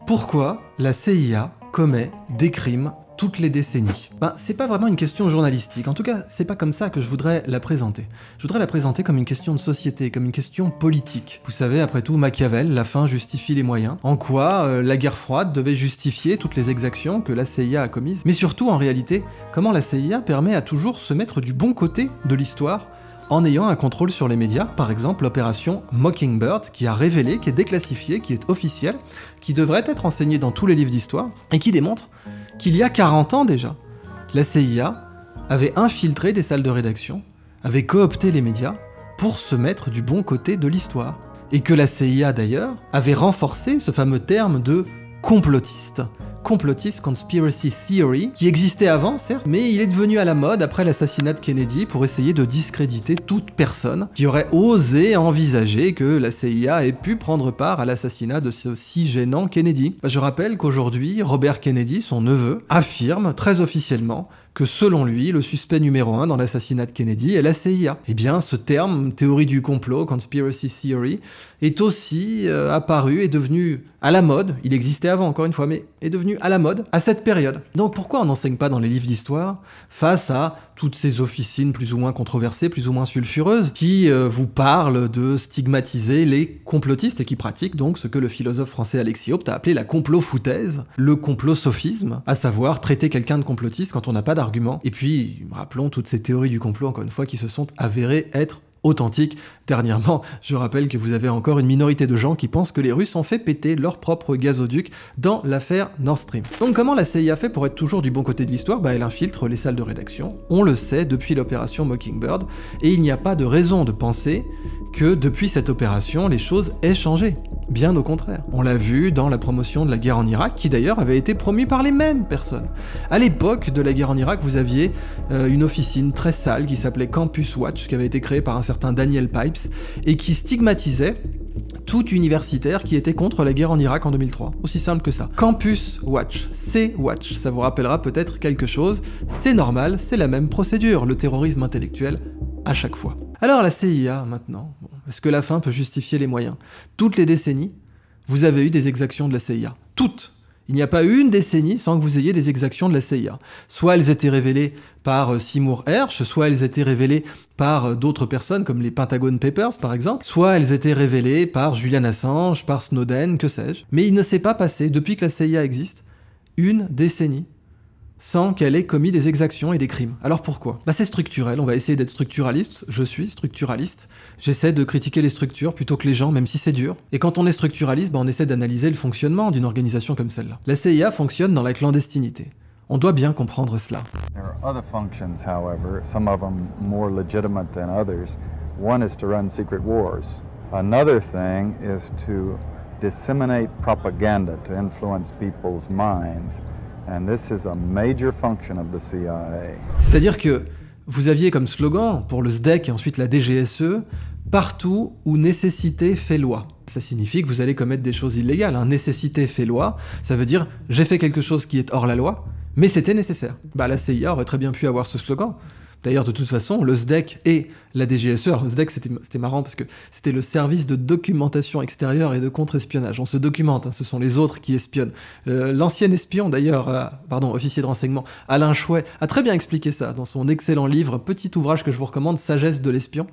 Pourquoi la CIA commet des crimes toutes les décennies? C'est pas vraiment une question journalistique, en tout cas c'est pas comme ça que je voudrais la présenter. Je voudrais la présenter comme une question de société, comme une question politique. Vous savez, après tout, Machiavel, la fin justifie les moyens. En quoi la guerre froide devait justifier toutes les exactions que la CIA a commises. Mais surtout, en réalité, comment la CIA permet à toujours se mettre du bon côté de l'histoire en ayant un contrôle sur les médias, par exemple l'opération Mockingbird, qui a révélé, qui est déclassifiée, qui est officielle, qui devrait être enseignée dans tous les livres d'histoire, et qui démontre qu'il y a 40 ans déjà, la CIA avait infiltré des salles de rédaction, avait coopté les médias pour se mettre du bon côté de l'histoire. Et que la CIA d'ailleurs avait renforcé ce fameux terme de complotiste. Complotist Conspiracy Theory, qui existait avant, certes, mais il est devenu à la mode après l'assassinat de Kennedy pour essayer de discréditer toute personne qui aurait osé envisager que la CIA ait pu prendre part à l'assassinat de ce si gênant Kennedy. Je rappelle qu'aujourd'hui, Robert Kennedy, son neveu, affirme très officiellement que selon lui, le suspect numéro 1 dans l'assassinat de Kennedy est la CIA. Eh bien, ce terme, théorie du complot, conspiracy theory, est aussi apparu, est devenu à la mode, il existait avant encore une fois, mais est devenu à la mode à cette période. Donc pourquoi on n'enseigne pas dans les livres d'histoire face à toutes ces officines plus ou moins controversées, plus ou moins sulfureuses, qui vous parlent de stigmatiser les complotistes et qui pratiquent donc ce que le philosophe français Alexis Haupt a appelé la complot-foutaise, le complot-sophisme, à savoir traiter quelqu'un de complotiste quand on n'a pas d'argument. Et puis, rappelons toutes ces théories du complot, encore une fois, qui se sont avérées être authentique. Dernièrement, je rappelle que vous avez encore une minorité de gens qui pensent que les Russes ont fait péter leur propre gazoduc dans l'affaire Nord Stream. Donc comment la CIA fait pour être toujours du bon côté de l'histoire? Elle infiltre les salles de rédaction, on le sait depuis l'opération Mockingbird, et il n'y a pas de raison de penser que depuis cette opération, les choses aient changé. Bien au contraire. On l'a vu dans la promotion de la guerre en Irak, qui d'ailleurs avait été promue par les mêmes personnes. À l'époque de la guerre en Irak, vous aviez une officine très sale qui s'appelait Campus Watch, qui avait été créée par un certain Daniel Pipes, et qui stigmatisait tout universitaire qui était contre la guerre en Irak en 2003. Aussi simple que ça. Campus Watch, C-Watch, ça vous rappellera peut-être quelque chose. C'est normal, c'est la même procédure, le terrorisme intellectuel à chaque fois. Alors la CIA, maintenant, est-ce que la fin peut justifier les moyens? Toutes les décennies, vous avez eu des exactions de la CIA. Toutes! Il n'y a pas eu une décennie sans que vous ayez des exactions de la CIA. Soit elles étaient révélées par Seymour Hersh, soit elles étaient révélées par d'autres personnes, comme les Pentagon Papers par exemple, soit elles étaient révélées par Julian Assange, par Snowden, que sais-je. Mais il ne s'est pas passé, depuis que la CIA existe, une décennie sans qu'elle ait commis des exactions et des crimes. Alors pourquoi? C'est structurel, on va essayer d'être structuraliste, je suis structuraliste, j'essaie de critiquer les structures plutôt que les gens, même si c'est dur. Et quand on est structuraliste, on essaie d'analyser le fonctionnement d'une organisation comme celle-là. La CIA fonctionne dans la clandestinité. On doit bien comprendre cela. There are other functions, however, some of them more legitimate than others. One is to run secret wars. Another thing is to disseminate propaganda to influence people's minds. And this is a major function of the CIA. C'est-à-dire que vous aviez comme slogan pour le SDEC et ensuite la DGSE, partout où nécessité fait loi. Ça signifie que vous allez commettre des choses illégales. Nécessité fait loi, ça veut dire j'ai fait quelque chose qui est hors la loi, mais c'était nécessaire. La CIA aurait très bien pu avoir ce slogan. D'ailleurs, de toute façon, le SDEC et la DGSE, alors le SDEC c'était marrant parce que c'était le service de documentation extérieure et de contre-espionnage. On se documente, ce sont les autres qui espionnent. L'ancien espion d'ailleurs, officier de renseignement, Alain Chouet, a très bien expliqué ça dans son excellent livre, petit ouvrage que je vous recommande, Sagesse de l'espion.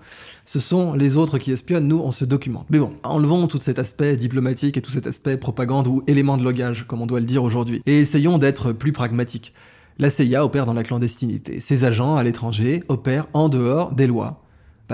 Ce sont les autres qui espionnent, nous on se documente. Mais bon, enlevons tout cet aspect diplomatique et tout cet aspect propagande ou élément de logage, comme on doit le dire aujourd'hui, et essayons d'être plus pragmatiques. La CIA opère dans la clandestinité. Ses agents à l'étranger opèrent en dehors des lois.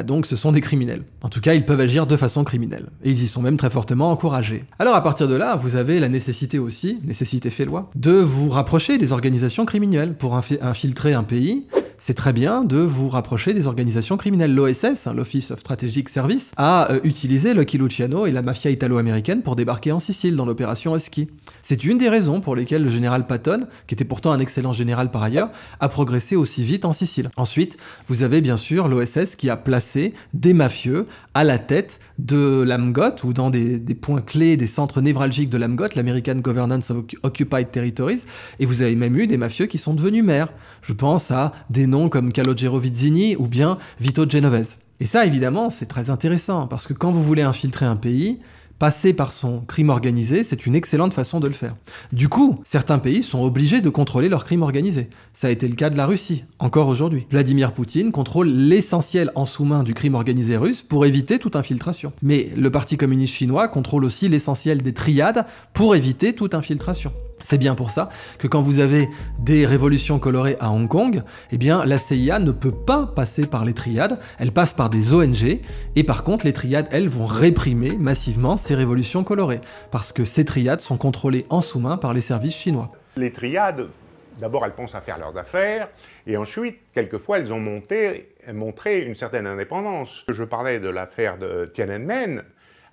Donc ce sont des criminels. En tout cas, ils peuvent agir de façon criminelle. Et ils y sont même très fortement encouragés. Alors à partir de là, vous avez la nécessité aussi, nécessité fait loi, de vous rapprocher des organisations criminelles pour infiltrer un pays. C'est très bien de vous rapprocher des organisations criminelles. L'OSS, l'Office of Strategic Service, a utilisé Lucky Luciano et la mafia italo-américaine pour débarquer en Sicile dans l'opération Husky. C'est une des raisons pour lesquelles le général Patton, qui était pourtant un excellent général par ailleurs, a progressé aussi vite en Sicile. Ensuite, vous avez bien sûr l'OSS qui a placé des mafieux à la tête de l'AMGOT, ou dans des points clés, des centres névralgiques de l'AMGOT, l'American Governance of Occupied Territories, et vous avez même eu des mafieux qui sont devenus maires. Je pense à des noms comme Calogero Vizzini ou bien Vito Genovese. Et ça, évidemment, c'est très intéressant, parce que quand vous voulez infiltrer un pays, Passer par son crime organisé, c'est une excellente façon de le faire. Du coup, certains pays sont obligés de contrôler leur crime organisé. Ça a été le cas de la Russie, encore aujourd'hui. Vladimir Poutine contrôle l'essentiel en sous-main du crime organisé russe pour éviter toute infiltration. Mais le Parti communiste chinois contrôle aussi l'essentiel des triades pour éviter toute infiltration. C'est bien pour ça que quand vous avez des révolutions colorées à Hong Kong, eh bien la CIA ne peut pas passer par les triades, elle passe par des ONG, et par contre les triades, elles, vont réprimer massivement ces révolutions colorées, parce que ces triades sont contrôlées en sous-main par les services chinois. Les triades, d'abord elles pensent à faire leurs affaires, et ensuite, quelquefois, elles ont montré une certaine indépendance. Je parlais de l'affaire de Tiananmen.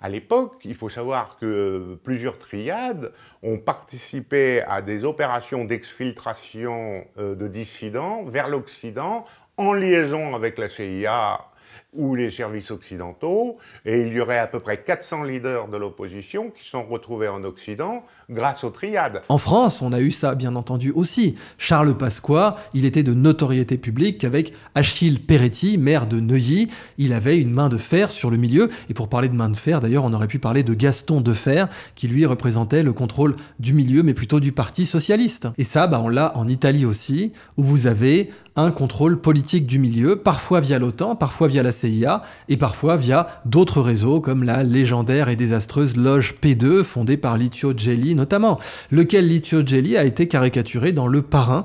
À l'époque, il faut savoir que plusieurs triades ont participé à des opérations d'exfiltration de dissidents vers l'Occident en liaison avec la CIA ou les services occidentaux, et il y aurait à peu près 400 leaders de l'opposition qui sont retrouvés en Occident grâce aux triades. En France, on a eu ça bien entendu aussi. Charles Pasqua, il était de notoriété publique qu'avec Achille Peretti, maire de Neuilly, il avait une main de fer sur le milieu, et pour parler de main de fer, d'ailleurs, on aurait pu parler de Gaston Defferre, qui lui représentait le contrôle du milieu, mais plutôt du Parti socialiste. Et ça, on l'a en Italie aussi, où vous avez un contrôle politique du milieu, parfois via l'OTAN, parfois via la CIA, et parfois via d'autres réseaux comme la légendaire et désastreuse loge P2 fondée par Licio Gelli notamment, lequel Licio Gelli a été caricaturé dans Le Parrain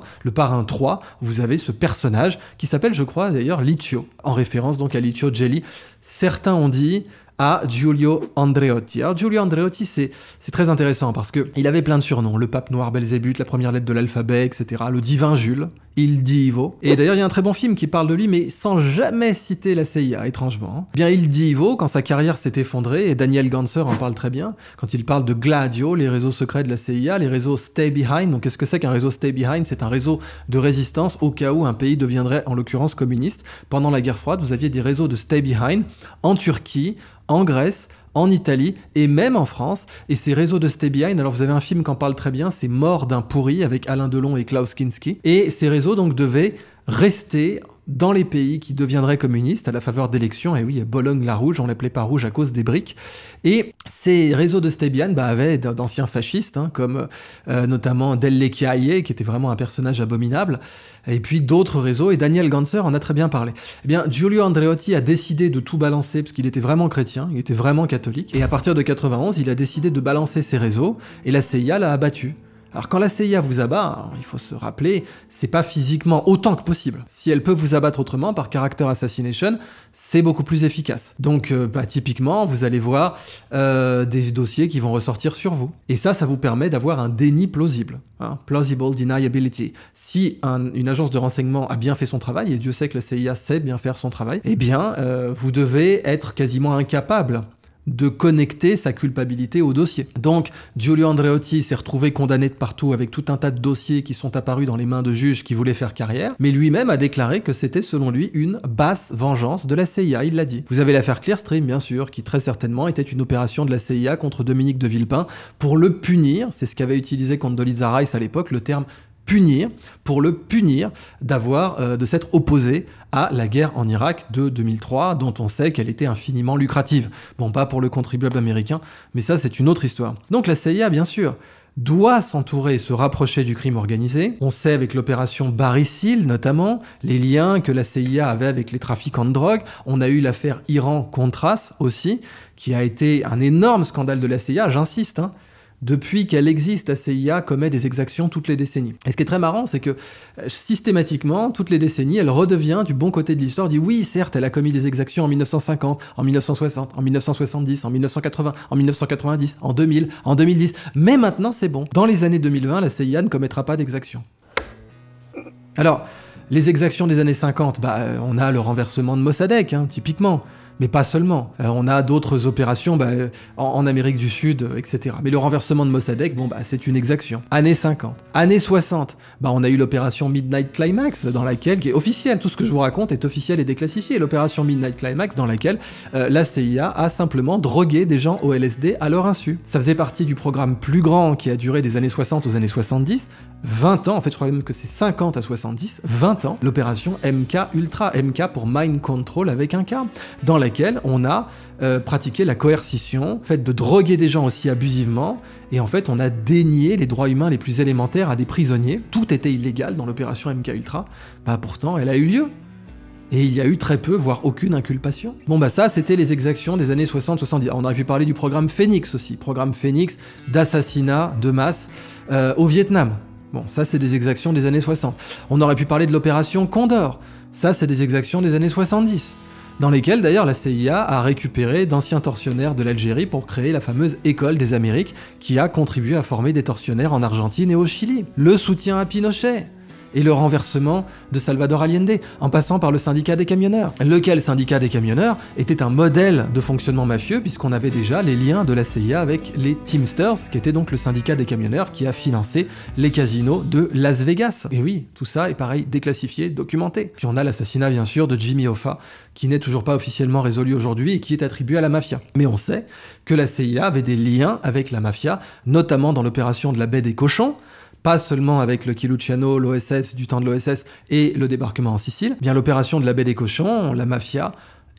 3. Vous avez ce personnage qui s'appelle, je crois d'ailleurs, Licio, en référence donc à Licio Gelli. Certains ont dit à Giulio Andreotti. Alors Giulio Andreotti, c'est très intéressant parce qu'il avait plein de surnoms. Le pape noir Belzébuth, la première lettre de l'alphabet, etc. Le divin Jules, Il Divo. Et d'ailleurs, il y a un très bon film qui parle de lui, mais sans jamais citer la CIA, étrangement. Bien, Il Divo, quand sa carrière s'est effondrée, et Daniel Ganser en parle très bien, quand il parle de Gladio, les réseaux secrets de la CIA, les réseaux Stay Behind. Donc qu'est-ce que c'est qu'un réseau Stay Behind? C'est un réseau de résistance au cas où un pays deviendrait, en l'occurrence, communiste. Pendant la guerre froide, vous aviez des réseaux de Stay Behind en Turquie, en Grèce, en Italie et même en France. Et ces réseaux de Stay Behind, alors vous avez un film qui en parle très bien, c'est Mort d'un pourri avec Alain Delon et Klaus Kinski. Et ces réseaux donc devaient rester dans les pays qui deviendraient communistes à la faveur d'élections. Et oui, Bologne-la-Rouge, on l'appelait pas rouge à cause des briques. Et ces réseaux de Stay Behind avaient d'anciens fascistes, comme notamment Del Lecchiaie, qui était vraiment un personnage abominable, et puis d'autres réseaux, et Daniel Ganser en a très bien parlé. Eh bien, Giulio Andreotti a décidé de tout balancer, parce qu'il était vraiment chrétien, il était vraiment catholique, et à partir de 91, il a décidé de balancer ses réseaux, et la CIA l'a abattu. Alors quand la CIA vous abat, il faut se rappeler, c'est pas physiquement autant que possible. Si elle peut vous abattre autrement, par character assassination, c'est beaucoup plus efficace. Donc typiquement, vous allez voir des dossiers qui vont ressortir sur vous. Et ça vous permet d'avoir un déni plausible. Plausible deniability. Si une agence de renseignement a bien fait son travail, et Dieu sait que la CIA sait bien faire son travail, eh bien, vous devez être quasiment incapable de connecter sa culpabilité au dossier. Donc, Giulio Andreotti s'est retrouvé condamné de partout avec tout un tas de dossiers qui sont apparus dans les mains de juges qui voulaient faire carrière, mais lui-même a déclaré que c'était selon lui une basse vengeance de la CIA, il l'a dit. Vous avez l'affaire Clearstream, bien sûr, qui très certainement était une opération de la CIA contre Dominique de Villepin pour le punir, c'est ce qu'avait utilisé Condoleezza Rice à l'époque, le terme punir, pour le punir de s'être opposé à la guerre en Irak de 2003, dont on sait qu'elle était infiniment lucrative. Bon, pas pour le contribuable américain, mais ça c'est une autre histoire. Donc la CIA, bien sûr, doit s'entourer et se rapprocher du crime organisé. On sait avec l'opération Barry Seal notamment, les liens que la CIA avait avec les trafiquants de drogue. On a eu l'affaire Iran-Contras aussi, qui a été un énorme scandale de la CIA, j'insiste, Depuis qu'elle existe, la CIA commet des exactions toutes les décennies. Et ce qui est très marrant, c'est que systématiquement, toutes les décennies, elle redevient du bon côté de l'histoire, dit oui, certes, elle a commis des exactions en 1950, en 1960, en 1970, en 1980, en 1990, en 2000, en 2010, mais maintenant c'est bon. Dans les années 2020, la CIA ne commettra pas d'exactions. Alors, les exactions des années 50, on a le renversement de Mossadegh, typiquement. Mais pas seulement. On a d'autres opérations en Amérique du Sud, etc. Mais le renversement de Mossadegh, c'est une exaction. Années 50. Années 60, on a eu l'opération Midnight Climax, dans laquelle, qui est officielle, tout ce que je vous raconte est officiel et déclassifié. L'opération Midnight Climax, dans laquelle la CIA a simplement drogué des gens au LSD à leur insu. Ça faisait partie du programme plus grand qui a duré des années 60 aux années 70, 20 ans, en fait je crois même que c'est 50 à 70, 20 ans, l'opération MK Ultra, MK pour Mind Control avec un K, dans laquelle on a pratiqué la coercition, le fait de droguer des gens aussi abusivement, et en fait on a dénié les droits humains les plus élémentaires à des prisonniers. Tout était illégal dans l'opération MK Ultra, bah pourtant elle a eu lieu. Et il y a eu très peu, voire aucune inculpation. Bon bah ça, c'était les exactions des années 60-70. On aurait pu parler du programme Phoenix aussi, programme Phoenix d'assassinat de masse au Vietnam. Bon, ça c'est des exactions des années 60. On aurait pu parler de l'opération Condor. Ça c'est des exactions des années 70. Dans lesquelles d'ailleurs la CIA a récupéré d'anciens tortionnaires de l'Algérie pour créer la fameuse École des Amériques qui a contribué à former des tortionnaires en Argentine et au Chili. Le soutien à Pinochet et le renversement de Salvador Allende, en passant par le syndicat des camionneurs. Lequel syndicat des camionneurs était un modèle de fonctionnement mafieux, puisqu'on avait déjà les liens de la CIA avec les Teamsters, qui était donc le syndicat des camionneurs qui a financé les casinos de Las Vegas. Et oui, tout ça est pareil, déclassifié, documenté. Puis on a l'assassinat bien sûr de Jimmy Hoffa, qui n'est toujours pas officiellement résolu aujourd'hui et qui est attribué à la mafia. Mais on sait que la CIA avait des liens avec la mafia, notamment dans l'opération de la baie des cochons, pas seulement avec le Chiluciano, l'OSS, du temps de l'OSS et le débarquement en Sicile, bien l'opération de la baie des cochons, la mafia,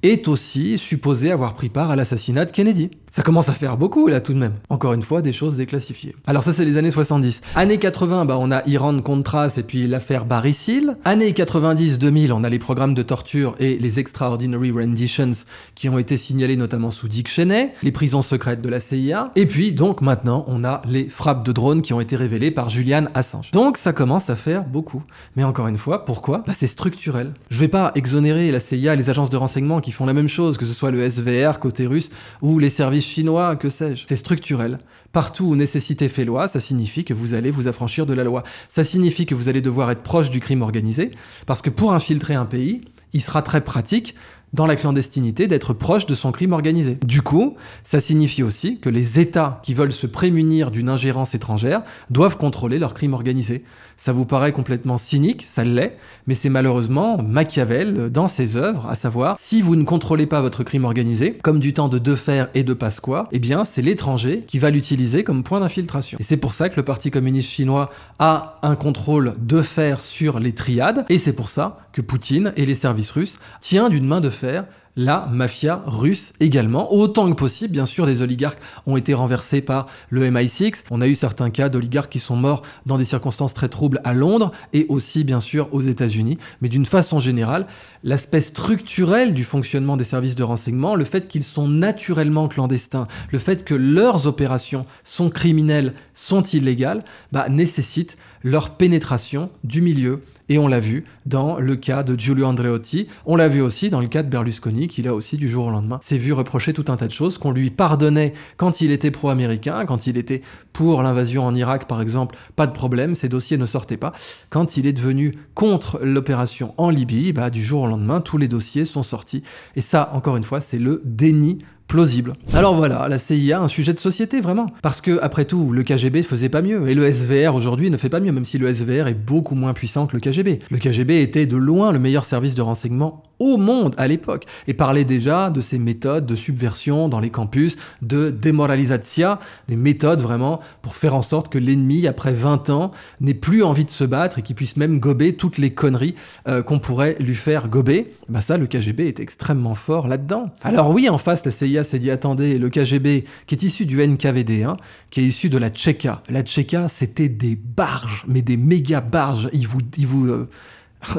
est aussi supposée avoir pris part à l'assassinat de Kennedy. Ça commence à faire beaucoup là tout de même. Encore une fois, des choses déclassifiées. Alors ça c'est les années 70. Années 80, bah on a Iran-Contras et puis l'affaire Barry Seal. Années 90-2000, on a les programmes de torture et les Extraordinary Renditions qui ont été signalés notamment sous Dick Cheney, les prisons secrètes de la CIA, et puis donc maintenant on a les frappes de drones qui ont été révélées par Julian Assange. Donc ça commence à faire beaucoup. Mais encore une fois, pourquoi? Bah c'est structurel. Je vais pas exonérer la CIA et les agences de renseignement qui font la même chose, que ce soit le SVR côté russe ou les services chinois, que sais-je. C'est structurel. Partout où nécessité fait loi, ça signifie que vous allez vous affranchir de la loi. Ça signifie que vous allez devoir être proche du crime organisé, parce que pour infiltrer un pays, il sera très pratique dans la clandestinité d'être proche de son crime organisé. Du coup, ça signifie aussi que les États qui veulent se prémunir d'une ingérence étrangère doivent contrôler leur crime organisé. Ça vous paraît complètement cynique, ça l'est, mais c'est malheureusement Machiavel dans ses œuvres, à savoir, si vous ne contrôlez pas votre crime organisé, comme du temps de Defer et de Pasqua, eh bien c'est l'étranger qui va l'utiliser comme point d'infiltration. Et c'est pour ça que le Parti communiste chinois a un contrôle de fer sur les triades, et c'est pour ça que Poutine et les services russes tiennent d'une main de fer la mafia russe également, autant que possible. Bien sûr, des oligarques ont été renversés par le MI6. On a eu certains cas d'oligarques qui sont morts dans des circonstances très troubles à Londres et aussi, bien sûr, aux États-Unis. Mais d'une façon générale, l'aspect structurel du fonctionnement des services de renseignement, le fait qu'ils sont naturellement clandestins, le fait que leurs opérations sont criminelles, sont illégales, nécessite leur pénétration du milieu. Et on l'a vu dans le cas de Giulio Andreotti, on l'a vu aussi dans le cas de Berlusconi, qui là aussi du jour au lendemain s'est vu reprocher tout un tas de choses qu'on lui pardonnait quand il était pro-américain, quand il était pour l'invasion en Irak par exemple, pas de problème, ses dossiers ne sortaient pas. Quand il est devenu contre l'opération en Libye, du jour au lendemain, tous les dossiers sont sortis. Et ça, encore une fois, c'est le déni plausible. Alors voilà, la CIA, un sujet de société, vraiment. Parce que, après tout, le KGB faisait pas mieux, et le SVR aujourd'hui ne fait pas mieux, même si le SVR est beaucoup moins puissant que le KGB. Le KGB était de loin le meilleur service de renseignement au monde à l'époque, et parlait déjà de ces méthodes de subversion dans les campus, de démoralisation, des méthodes vraiment pour faire en sorte que l'ennemi, après 20 ans, n'ait plus envie de se battre et qu'il puisse même gober toutes les conneries qu'on pourrait lui faire gober. Ça, le KGB est extrêmement fort là-dedans. Alors oui, en face, la CIA s'est dit, attendez, le KGB, qui est issu du NKVD, qui est issu de la Tchéka. La Tchéka, c'était des barges, mais des méga barges.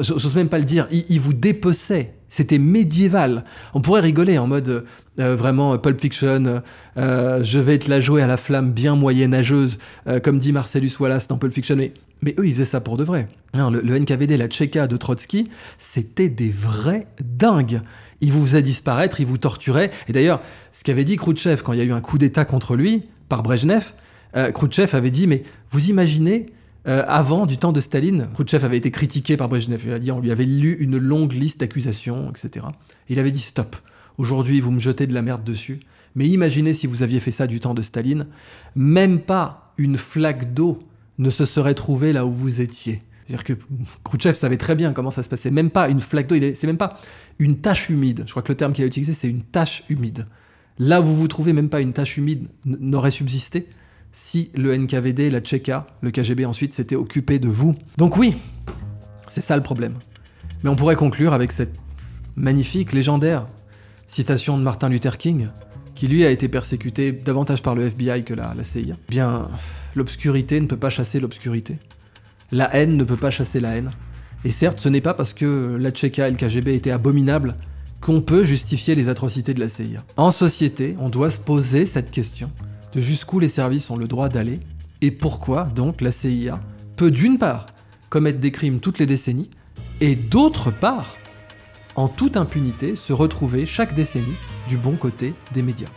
J'ose même pas le dire, il vous dépeçait. C'était médiéval. On pourrait rigoler en mode vraiment Pulp Fiction, je vais te la jouer à la flamme bien moyenâgeuse, comme dit Marcellus Wallace dans Pulp Fiction. Mais eux, ils faisaient ça pour de vrai. Le NKVD, la Tchéka de Trotsky, c'était des vrais dingues. Il vous faisait disparaître, il vous torturait. Et d'ailleurs, ce qu'avait dit Khrouchtchev quand il y a eu un coup d'État contre lui, par Brejnev, Khrouchtchev avait dit, mais vous imaginez, avant, du temps de Staline, Khrouchtchev avait été critiqué par Brejnev. Il a dit, on lui avait lu une longue liste d'accusations, etc. Il avait dit, stop, aujourd'hui vous me jetez de la merde dessus, mais imaginez si vous aviez fait ça du temps de Staline, même pas une flaque d'eau ne se serait trouvée là où vous étiez. C'est-à-dire que Khrouchtchev savait très bien comment ça se passait. Même pas une flaque d'eau, c'est même pas une tache humide. Je crois que le terme qu'il a utilisé, c'est une tache humide. Là où vous vous trouvez, même pas une tache humide n'aurait subsisté. si le NKVD, la Tchéka, le KGB ensuite s'étaient occupés de vous. Donc oui, c'est ça le problème. Mais on pourrait conclure avec cette magnifique, légendaire citation de Martin Luther King, qui lui a été persécuté davantage par le FBI que la CIA. Bien, l'obscurité ne peut pas chasser l'obscurité. La haine ne peut pas chasser la haine. Et certes, ce n'est pas parce que la Tchéka et le KGB étaient abominables qu'on peut justifier les atrocités de la CIA. En société, on doit se poser cette question de jusqu'où les services ont le droit d'aller et pourquoi donc la CIA peut d'une part commettre des crimes toutes les décennies et d'autre part, en toute impunité, se retrouver chaque décennie du bon côté des médias.